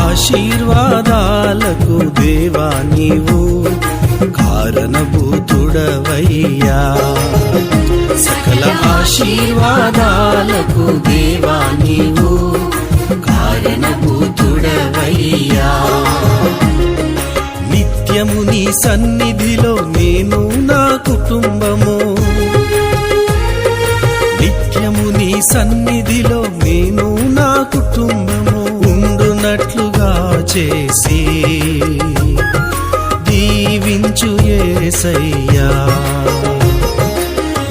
ఆశీర్వాదాలకు దేవా నీవు కారణభూతుడవయ్యా సకల ఆశీర్వాదాలకు దేవా నీవు కారణభూతుడవయ్యా నిత్యము నీ సన్నిధిలో నేను నా కుటుంబము నిత్యము నీ సన్నిధిలో నేను నా కుటుంబము ఉండునట్లుగా చేసి దీవించు యేసయ్యా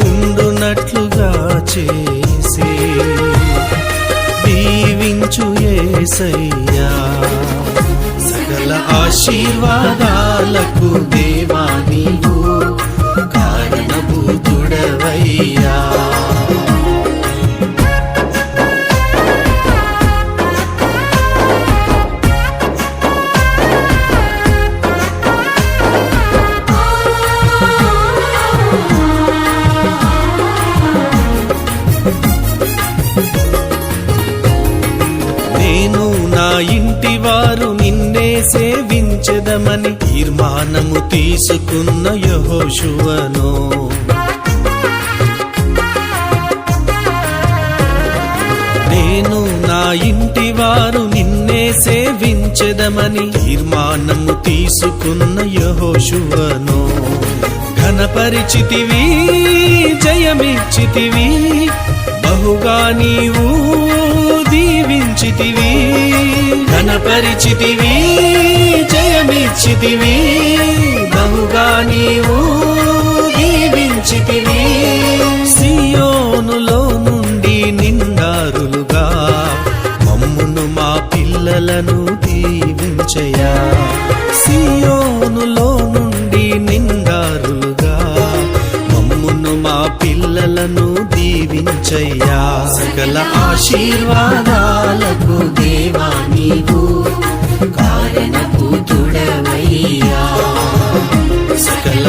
ఉండునట్లుగా చేసి దీవించు యేసయ్యా సకల ఆశీర్వాదాలకు దేవా నీవు కారణభూతుడవయ్యా నేను నా ఇంటి వారు నిన్నే సేవించెదమని తీర్మానము తీసుకున్న యెహోషువను నేను నా ఇంటి వారు నిన్నే సేవించెదమని తీర్మానము తీసుకున్న యెహోషువను ఘనపరిచితివి జయమిచ్చితివి బహుగా నీవు దీవించితివి ఘనపరిచితివి జయమిచ్చితివి బహుగా నీవు దీవించితివి సియోనులో నుండి నిండారులుగా మమ్మును మా పిల్లలను దీవించయా సియోనులో నుండి నిండారులుగా మమ్మును మా పిల్లలను దీవించయ్యా సకల ఆశీర్వాదాలకు దేవా నీవు కారణభూతుడవయ్యా సకల